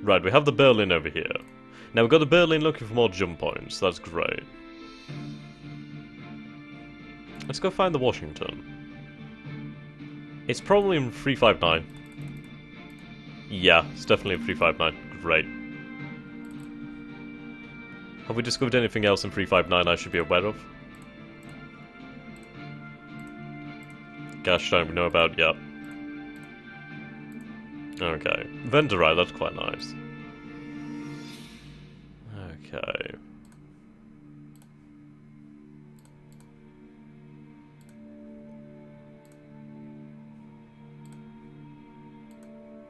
Right, we have the Berlin over here. Now we've got the Berlin looking for more jump points. That's great. Let's go find the Washington. It's probably in 359. Yeah, it's definitely in 359. Great. Have we discovered anything else in 359 I should be aware of? Gosh, don't we know about yet. Okay. Vendorai, that's quite nice. Okay.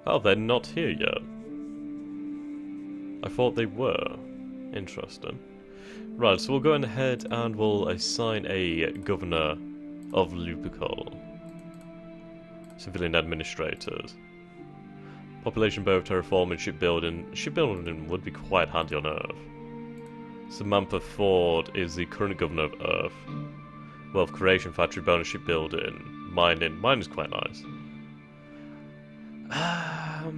Oh, they're not here yet. I thought they were. Interesting. Right, so we'll go ahead and we'll assign a governor of Lupicol. Civilian administrators. Population both terraforming, shipbuilding. Shipbuilding would be quite handy on Earth. Samantha Ford is the current governor of Earth. Wealth creation, factory bonus, shipbuilding, mining. Mining's quite nice.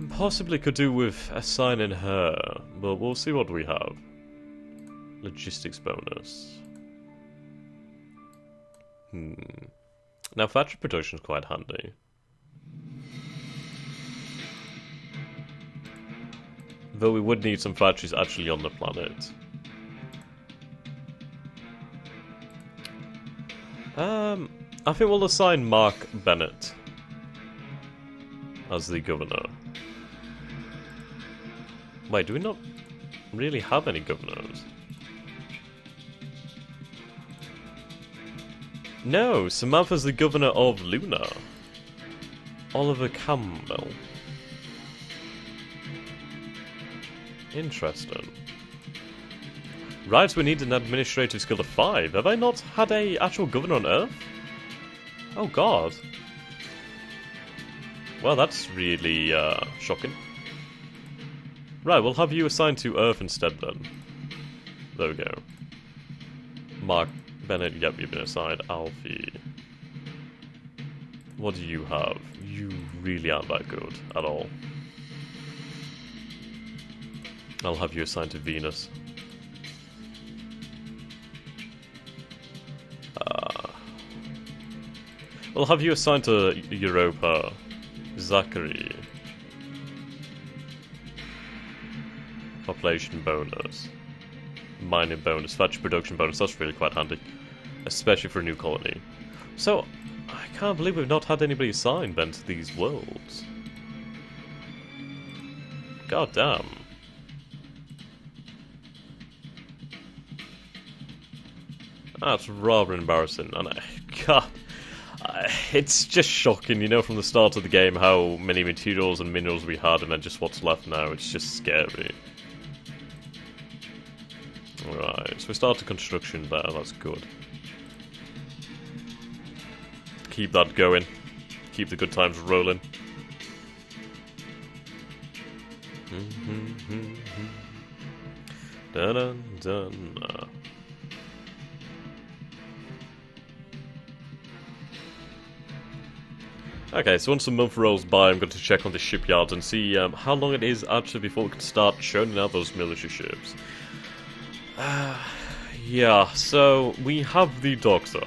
Possibly could do with assigning her, but we'll see what we have. Logistics bonus. Now factory production is quite handy. Though we would need some factories actually on the planet. I think we'll assign Mark Bennett as the governor. Wait, do we not really have any governors? No, Samantha's the governor of Luna. Oliver Campbell. Interesting. Right, we need an administrative skill of 5. Have I not had a actual governor on Earth? Oh god. Well, that's really shocking. Right, we'll have you assigned to Earth instead then. There we go. Mark Bennett, yep, you've been assigned. Alfie. What do you have? You really aren't that good at all. I'll have you assigned to Venus. We'll have you assigned to Europa. Zachary. Population bonus. Mining bonus. Factory production bonus. That's really quite handy. Especially for a new colony. So, I can't believe we've not had anybody assigned then to these worlds. God damn. That's rather embarrassing. And God, it's just shocking, you know, from the start of the game how many materials and minerals we had and then just what's left now. It's just scary. Alright, so we started construction there, that's good. Keep that going. Keep the good times rolling. Dun dun dun. Okay, so once a month rolls by, I'm going to check on the shipyard and see how long it is actually before we can start churning out those military ships. Yeah, so we have the doctor.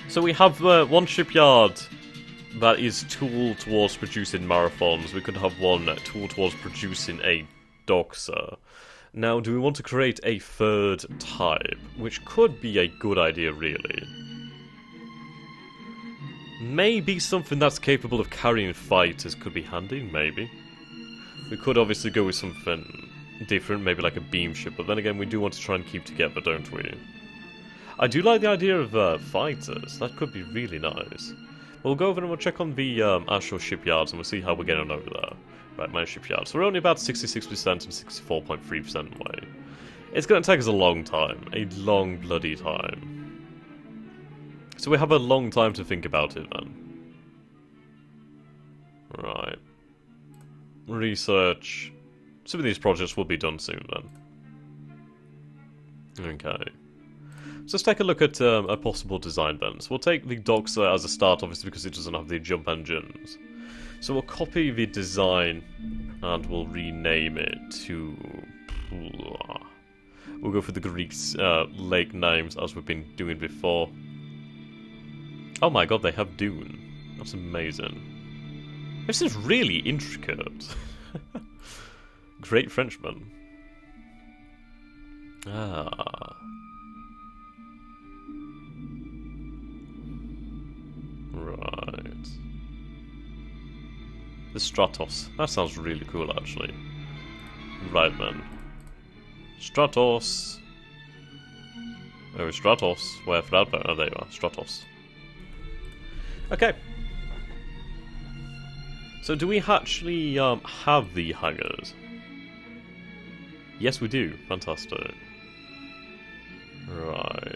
So we have one shipyard that is tooled towards producing marathons. We could have one tooled towards producing a doxer. Now, do we want to create a third type? Which could be a good idea, really. Maybe something that's capable of carrying fighters could be handy, maybe. We could obviously go with something different, maybe like a beam ship, but then again, we do want to try and keep together, don't we? I do like the idea of fighters. That could be really nice. We'll go over and we'll check on the actual shipyards and we'll see how we're getting on over there. Right, my shipyards. So we're only about 66% and 64.3% away. It's going to take us a long time. A long bloody time. So we have a long time to think about it then. Right. Research. Some of these projects will be done soon then. Okay. So let's take a look at a possible design then. So we'll take the Doxer as a start, obviously, because it doesn't have the jump engines. So we'll copy the design and we'll rename it to... We'll go for the Greek lake names as we've been doing before. Oh my god, they have dune. That's amazing. This is really intricate. Great Frenchman. Ah. Right. The Stratos. That sounds really cool, actually. Right, then. Stratos. Oh, Stratos. Where for advert? Oh, there you are. Stratos. Okay. So, do we actually have the hangars? Yes, we do. Fantastic. Right.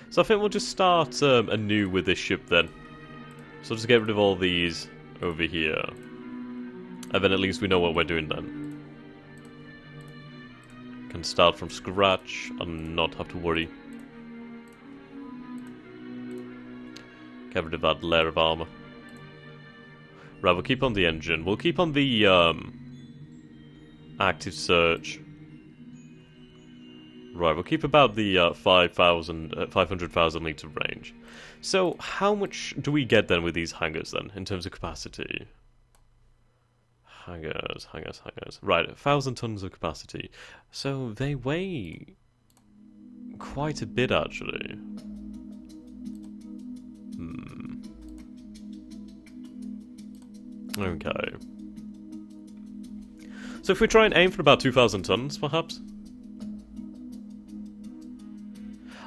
So I think we'll just start anew with this ship then. So just get rid of all these over here. And then at least we know what we're doing then. Can start from scratch and not have to worry. Get rid of that layer of armor. Right, we'll keep on the engine. We'll keep on the active search. Right, we'll keep about the 500,000 litre range. So, how much do we get then with these hangars then, in terms of capacity? Hangars. Right, 1,000 tons of capacity. So, they weigh quite a bit, actually. Okay. So if we try and aim for about 2,000 tons, perhaps?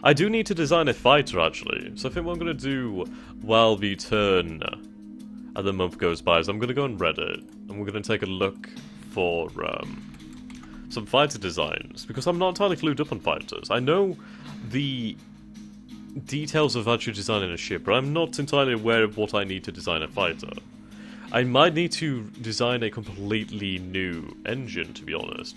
I do need to design a fighter, actually. So I think what I'm going to do while the turn and the month goes by is I'm going to go on Reddit and we're going to take a look for some fighter designs, because I'm not entirely clued up on fighters. I know the details of actually designing a ship, but I'm not entirely aware of what I need to design a fighter. I might need to design a completely new engine, to be honest.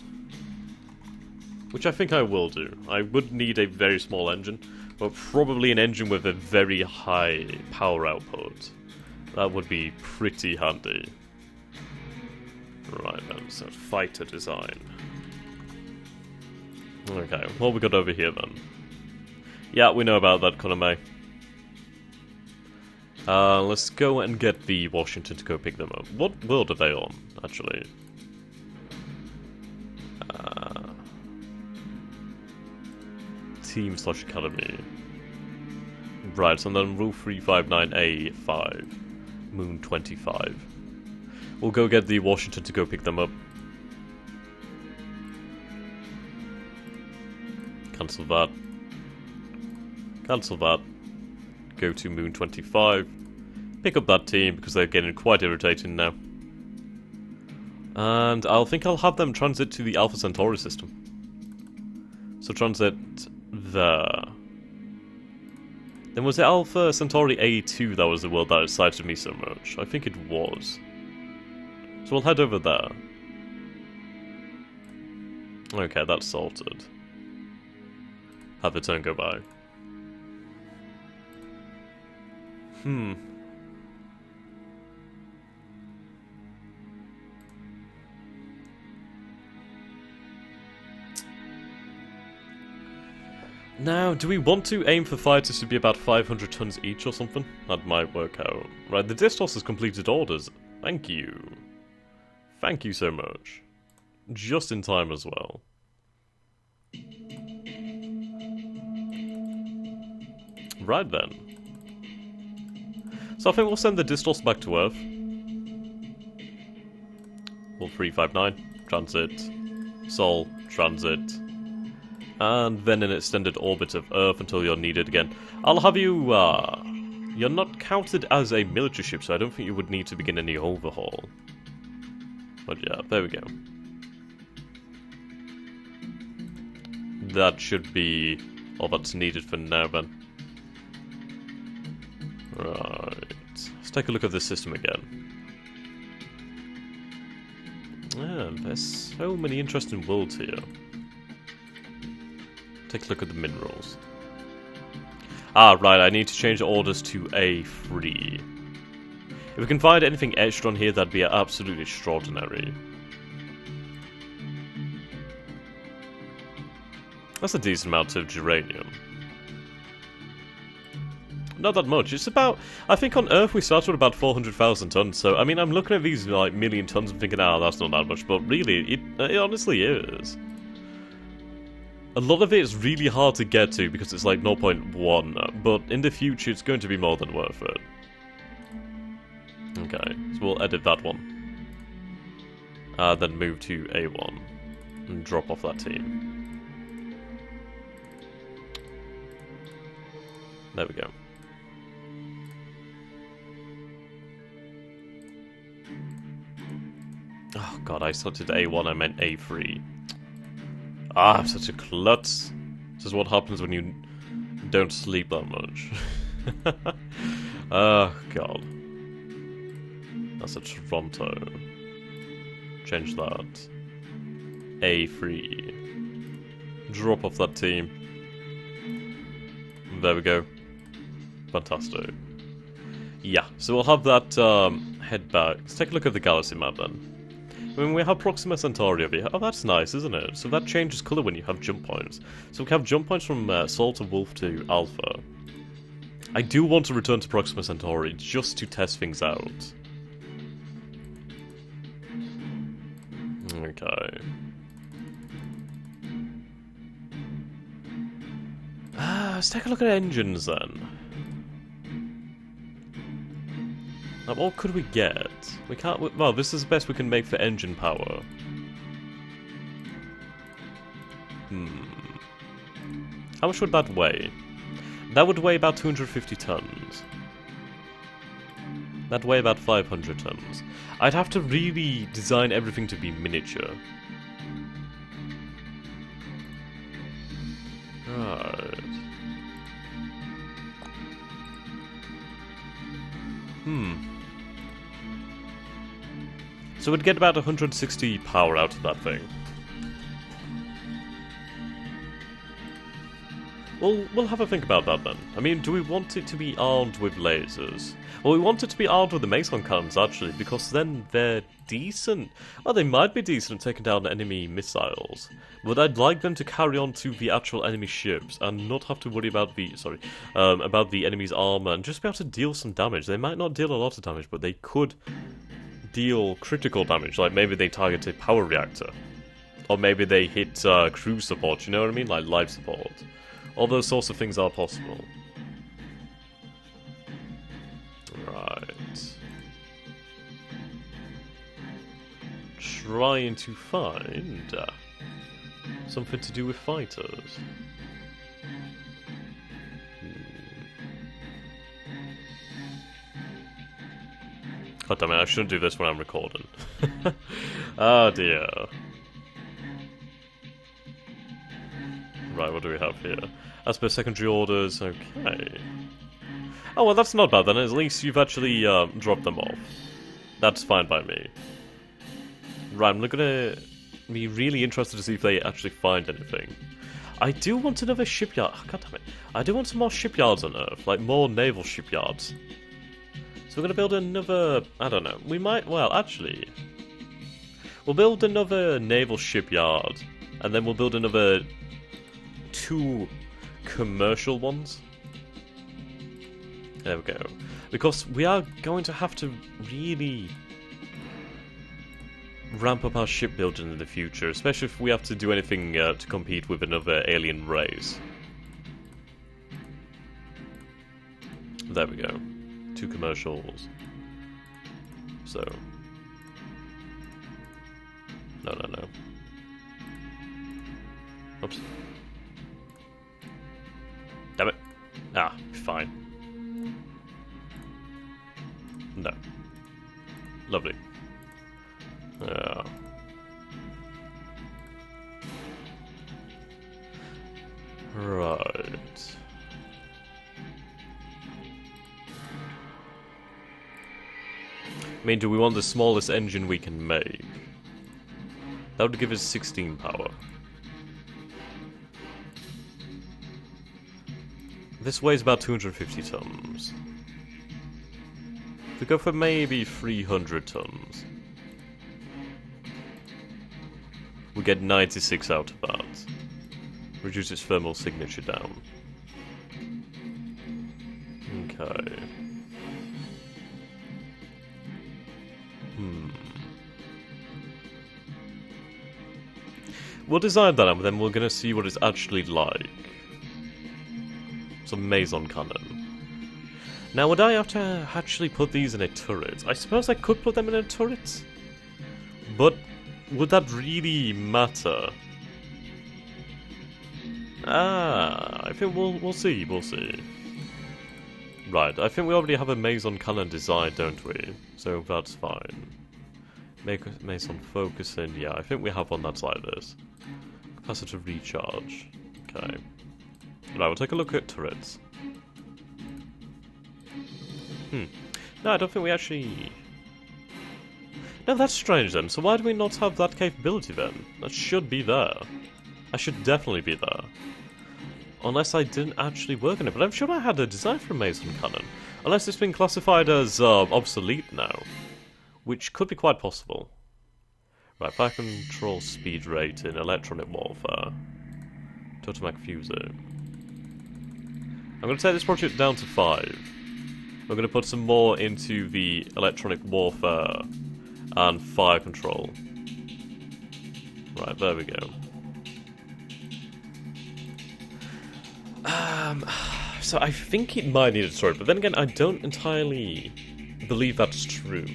Which I think I will do. I would need a very small engine, but probably an engine with a very high power output. That would be pretty handy. Right then, so fighter design. Okay, what we got over here then? Yeah, we know about that, Koname. Let's go and get the Washington to go pick them up. What world are they on, actually? Team/Academy. Right, so then Rule 359A5. Moon 25. We'll go get the Washington to go pick them up. Cancel that. Cancel that. Go to Moon 25. Pick up that team, because they're getting quite irritating now. And I'll have them transit to the Alpha Centauri system. So transit there. Then was it Alpha Centauri A2 that was the world that excited me so much? I think it was. So we'll head over there. Okay, that's sorted. Have the turn go by. Now, do we want to aim for fighters to be about 500 tons each or something? That might work out. Right, the Distos has completed orders. Thank you. Thank you so much. Just in time as well. Right then. So I think we'll send the Distos back to Earth. Well, 359, transit. Sol, transit. And then an extended orbit of Earth until you're needed again. I'll have you, you're not counted as a military ship, so I don't think you would need to begin any overhaul. But yeah, there we go. That should be all that's needed for now then. Right. Let's take a look at this system again. Yeah, there's so many interesting worlds here. Take a look at the minerals. Ah, right, I need to change the orders to A3. If we can find anything extra on here, that'd be absolutely extraordinary. That's a decent amount of geranium. Not that much. It's about... I think on Earth we started with about 400,000 tons, so, I mean, I'm looking at these, like, million tons and thinking, oh, that's not that much, but really, it honestly is. A lot of it is really hard to get to because it's like 0.1, but in the future it's going to be more than worth it. Okay, so we'll edit that one. Then move to A1 and drop off that team. There we go. Oh god, I selected A1, I meant A3. Ah, I'm such a klutz. This is what happens when you don't sleep that much. Oh god. That's a Toronto. Change that. A3. Drop off that team. There we go. Fantastic. Yeah, so we'll have that head back. Let's take a look at the galaxy map then. I mean, we have Proxima Centauri over here. Oh, that's nice, isn't it? So that changes colour when you have jump points. So we have jump points from Sol to Wolf to Alpha. I do want to return to Proxima Centauri just to test things out. Okay. Let's take a look at engines then. What could we get? We can't... Well, this is the best we can make for engine power. How much would that weigh? That would weigh about 250 tons. That'd weigh about 500 tons. I'd have to really design everything to be miniature. Right. So we'd get about 160 power out of that thing. We'll have a think about that then. I mean, do we want it to be armed with lasers? Well, we want it to be armed with the Mason cannons, actually, because then they're decent. Well, they might be decent at taking down enemy missiles, but I'd like them to carry on to the actual enemy ships and not have to worry about the enemy's armor and just be able to deal some damage. They might not deal a lot of damage, but they could deal critical damage, like maybe they target a power reactor, or maybe they hit crew support, you know what I mean, like life support. All those sorts of things are possible. Right. Trying to find something to do with fighters. God damn it, I shouldn't do this when I'm recording. Oh dear. Right, what do we have here? As per secondary orders, okay. Oh, well that's not bad then, at least you've actually dropped them off. That's fine by me. Right, I'm gonna be really interested to see if they actually find anything. I do want another shipyard. Oh, God damn it. I do want some more shipyards on Earth, like more naval shipyards. So we're gonna build another... I don't know. We might... Well, actually... We'll build another naval shipyard, and then we'll build another 2 commercial ones. There we go. Because we are going to have to really ramp up our shipbuilding in the future, especially if we have to do anything to compete with another alien race. There we go. 2 commercials. So. No. Oops. Damn it. Ah, fine. No. Lovely. Right. I mean, do we want the smallest engine we can make? That would give us 16 power. This weighs about 250 tons. We go for maybe 300 tons. We get 96 out of that. Reduce its thermal signature down. Okay. We'll design that and then we're going to see what it's actually like. Some Mason cannon. Now, would I have to actually put these in a turret? I suppose I could put them in a turret. But would that really matter? I think we'll see. Right, I think we already have a Mason cannon design, don't we? So that's fine. Make Mason focusing. Yeah, I think we have one that's like this. Capacitor recharge. Okay. Right, we'll take a look at turrets. No, I don't think we actually... No, that's strange then. So why do we not have that capability then? That should be there. I should definitely be there. Unless I didn't actually work on it. But I'm sure I had a design for a Mason cannon. Unless it's been classified as obsolete now. Which could be quite possible. Right, fire control speed rate in electronic warfare. Totomac fuser. I'm going to take this project down to 5. We're going to put some more into the electronic warfare and fire control. Right, there we go. So I think it might need a turret, but then again, I don't entirely believe that's true.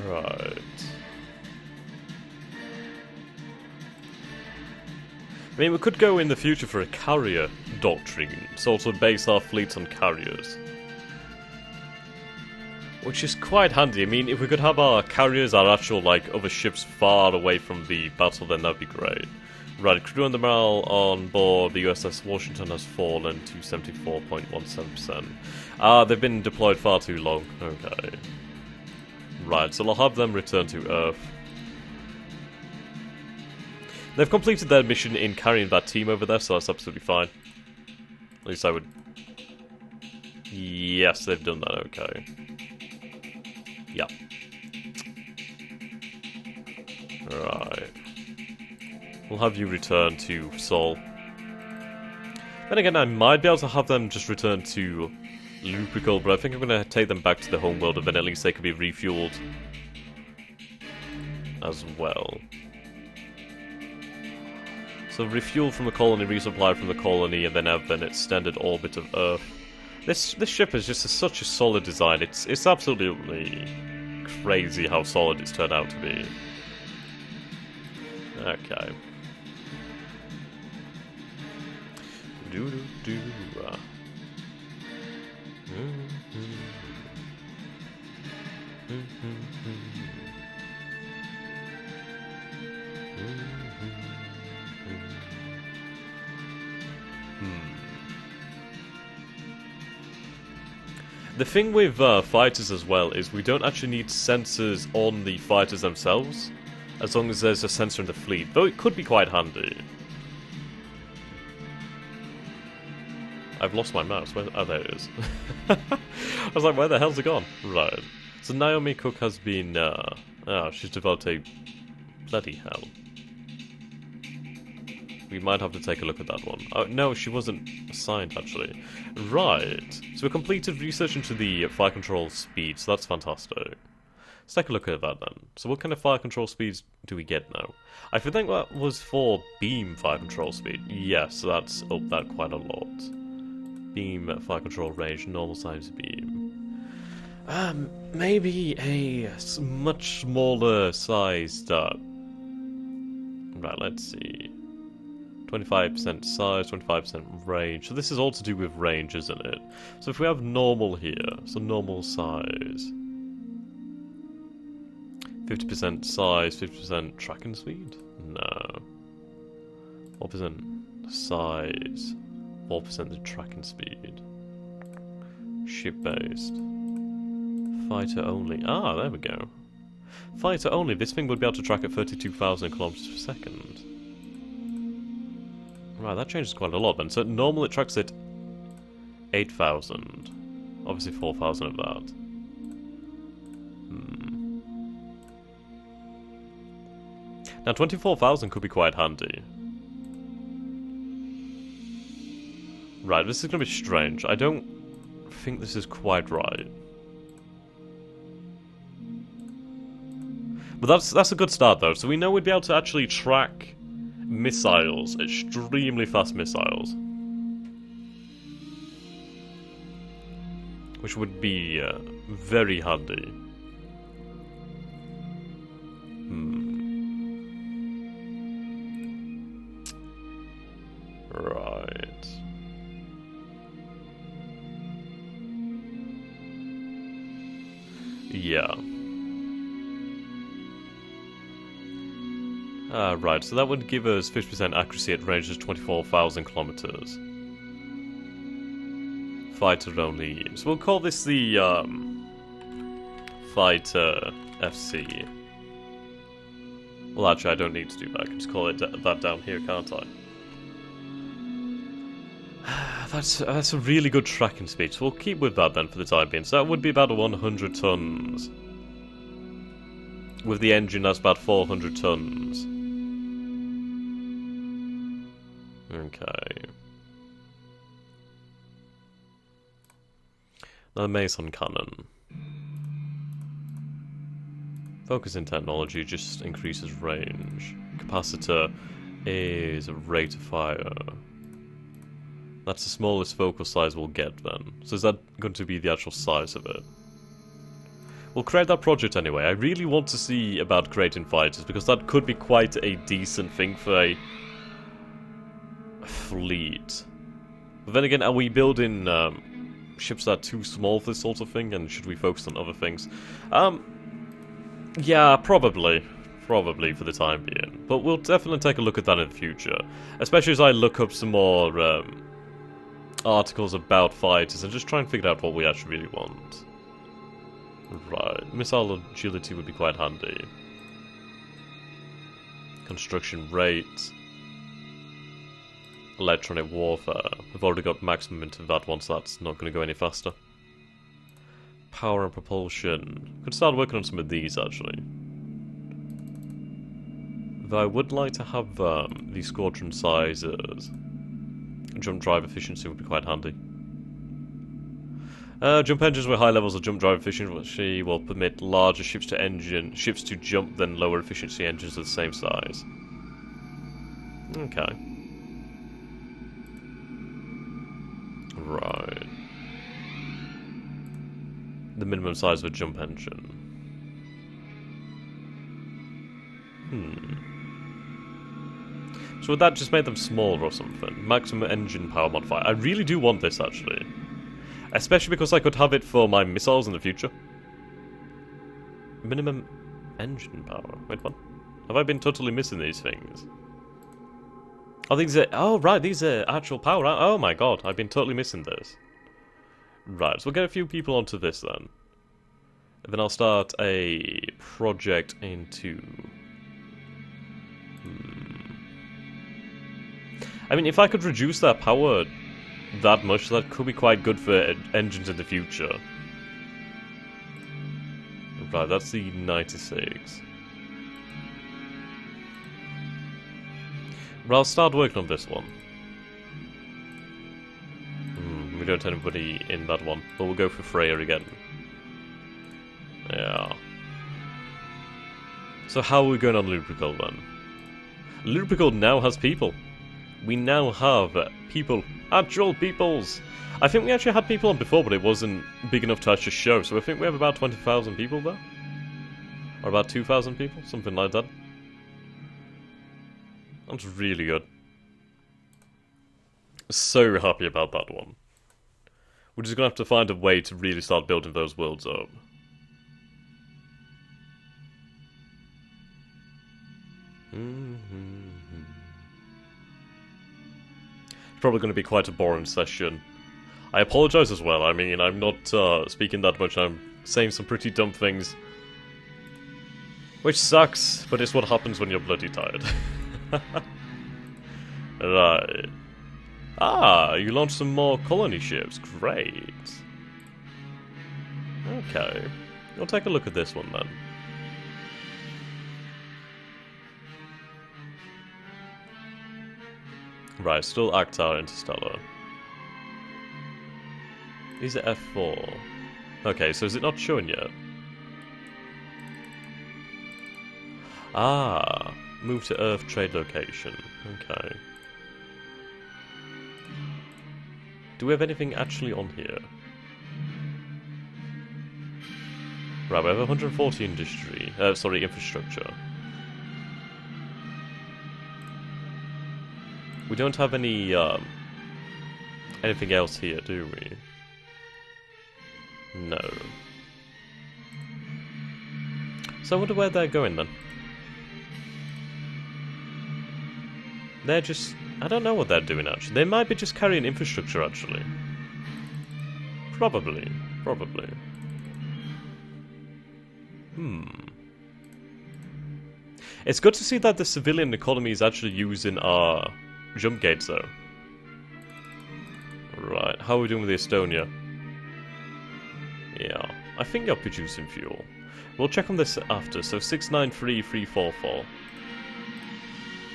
Right. I mean, we could go in the future for a carrier doctrine, sort of base our fleets on carriers. Which is quite handy. I mean, if we could have our carriers, our actual, like, other ships far away from the battle, then that'd be great. Right, crew and the morale on board the USS Washington has fallen to 74.17%. They've been deployed far too long. Okay. Right, so I'll have them return to Earth. They've completed their mission in carrying that team over there, so that's absolutely fine. At least I would... Yes, they've done that, okay. Yeah. Right. We'll have you return to Seoul. Then again, I might be able to have them just return to Lupercal, but I think I'm going to take them back to the home world, and then at least they can be refueled as well. So refuel from the colony, resupply from the colony, and then have an extended orbit of Earth. This ship is just such a solid design. It's absolutely crazy how solid it's turned out to be. Okay. The thing with fighters as well is we don't actually need sensors on the fighters themselves, as long as there's a sensor in the fleet, though it could be quite handy. I've lost my mouse. Where? Oh, there it is. I was like, where the hell's it gone? Right. So Naomi Cook has been... she's developed a... Bloody hell. We might have to take a look at that one. Oh, no, she wasn't assigned, actually. Right. So we completed research into the fire control speed, so that's fantastic. Let's take a look at that then. So what kind of fire control speeds do we get now? I think that was for beam fire control speed. Yes, so that's up that quite a lot. Beam fire control range, normal size beam. Maybe a much smaller sized... Right, let's see. 25% size, 25% range. So this is all to do with range, isn't it? So if we have normal here, so normal size. 50% size, 50% tracking speed? No. 4% size, 4% the tracking speed. Ship-based. Fighter only. Ah, there we go. Fighter only, this thing would be able to track at 32,000 kilometers per second. Right, that changes quite a lot then. So normally it tracks at 8,000. Obviously 4,000 of that. Now 24,000 could be quite handy. Right, this is going to be strange. I don't think this is quite right. But that's a good start though, so we know we'd be able to actually track missiles, extremely fast missiles. Which would be very handy. Right. Yeah. Right, so that would give us 50% accuracy at ranges 24,000 kilometers. Fighter only. So we'll call this the Fighter FC. Well, actually, I don't need to do that. I can just call it that down here, can't I? That's a really good tracking speed, so we'll keep with that then for the time being. So that would be about 100 tons. With the engine, that's about 400 tons. Okay. Now the Mason cannon. Focus in technology just increases range. Capacitor is a rate of fire. That's the smallest focal size we'll get then. So is that going to be the actual size of it? We'll create that project anyway. I really want to see about creating fighters, because that could be quite a decent thing for a fleet. But then again, are we building ships that are too small for this sort of thing, and should we focus on other things? Yeah, probably. Probably for the time being. But we'll definitely take a look at that in the future. Especially as I look up some more articles about fighters and just try and figure out what we actually really want. Right, missile agility would be quite handy. Construction rate. Electronic warfare. We've already got maximum into that one, so that's not going to go any faster. Power and propulsion. Could start working on some of these, actually. Though I would like to have these squadron sizes. Jump drive efficiency would be quite handy. Jump engines with high levels of jump drive efficiency will permit larger ships to jump than lower efficiency engines of the same size. Okay. Right. The minimum size of a jump engine. So would that just make them smaller or something? Maximum engine power modifier. I really do want this, actually. Especially because I could have it for my missiles in the future. Minimum engine power. Wait, what? Have I been totally missing these things? Oh, these are... Oh, right, these are actual power. Oh my god, I've been totally missing this. Right, so we'll get a few people onto this then. And then I'll start a project into... I mean, if I could reduce that power that much, that could be quite good for engines in the future. Right, that's the 96. Well, I'll start working on this one. We don't have anybody in that one, but we'll go for Freya again. Yeah. So how are we going on Lubrical then? Lubrical now has people. We now have people. Actual peoples! I think we actually had people on before, but it wasn't big enough to actually show, so I think we have about 20,000 people there. Or about 2,000 people, something like that. That's really good. So happy about that one. We're just gonna have to find a way to really start building those worlds up. It's probably going to be quite a boring session. I apologise as well. I mean, I'm not speaking that much. I'm saying some pretty dumb things. Which sucks, but it's what happens when you're bloody tired. Right. Ah, you launched some more colony ships. Great. Okay. We'll take a look at this one then. Right, still Actar Interstellar. These are F4. Okay, so is it not showing yet? Ah, move to Earth trade location. Okay. Do we have anything actually on here? Right, we have 140 industry. Sorry, infrastructure. We don't have any anything else here, do we? No. So I wonder where they're going then. They're just... I don't know what they're doing actually. They might be just carrying infrastructure actually. Probably. Probably. It's good to see that the civilian economy is actually using our jump gates though. Right, how are we doing with Estonia? Yeah, I think you're producing fuel. We'll check on this after, so 693344.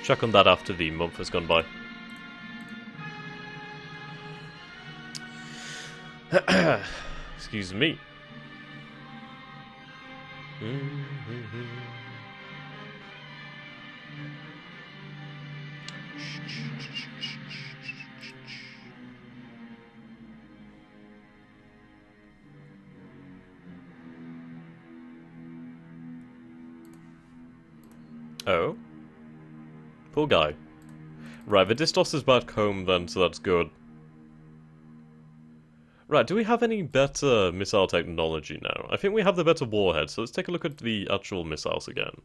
Check on that after the month has gone by. Excuse me. Oh? Poor guy. Right, the Distos is back home then, so that's good. Right, do we have any better missile technology now? I think we have the better warhead, so let's take a look at the actual missiles again.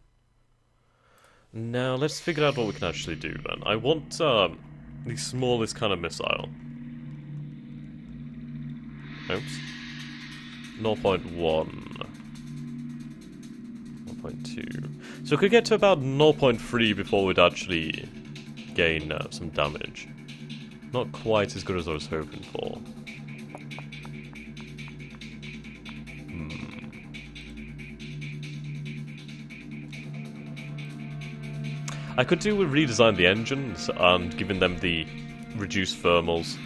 Now, let's figure out what we can actually do then. I want the smallest kind of missile. Oops. 0.1. 0.2. So we could get to about 0.3 before we'd actually gain some damage. Not quite as good as I was hoping for. I could do with redesign the engines and giving them the reduced thermals.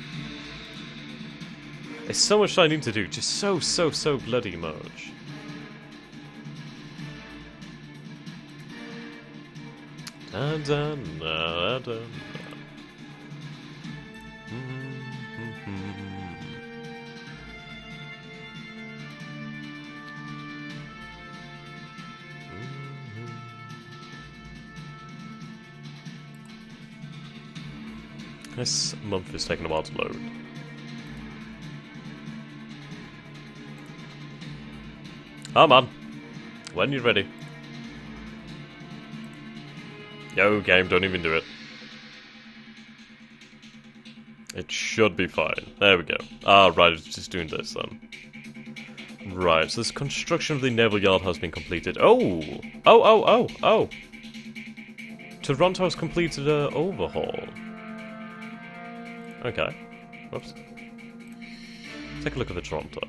There's so much I need to do, just so bloody much. Dun, dun, dun, dun. This month is taking a while to load. Come on, when you're ready. Yo, game, don't even do it. It should be fine. There we go. Ah, right, it's just doing this then. Right, so this construction of the naval yard has been completed. Oh! Oh! Toronto has completed an overhaul. Okay. Whoops. Take a look at the Toronto.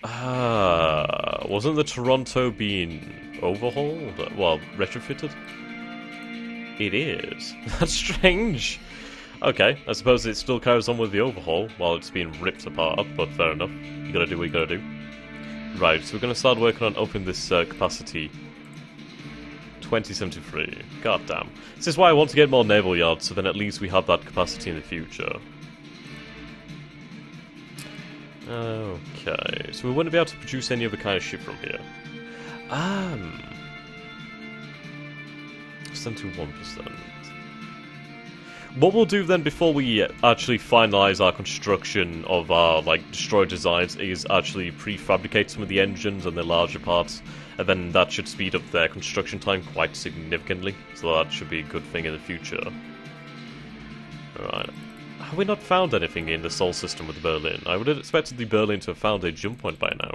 Ah, wasn't the Toronto being overhauled? Well, retrofitted? It is. That's strange. Okay, I suppose it still carries on with the overhaul while it's being ripped apart, but fair enough. You gotta do what you gotta do. Right, so we're gonna start working on upping this capacity. 2073. God damn. This is why I want to get more naval yards, so then at least we have that capacity in the future. Okay, so we wouldn't be able to produce any other kind of ship from here. It's down to 1%. What we'll do then before we actually finalise our construction of our destroyer designs is actually prefabricate some of the engines and the larger parts, and then that should speed up their construction time quite significantly, so that should be a good thing in the future. Alright. Have we not found anything in the Sol system with Berlin? I would have expected the Berlin to have found a jump point by now.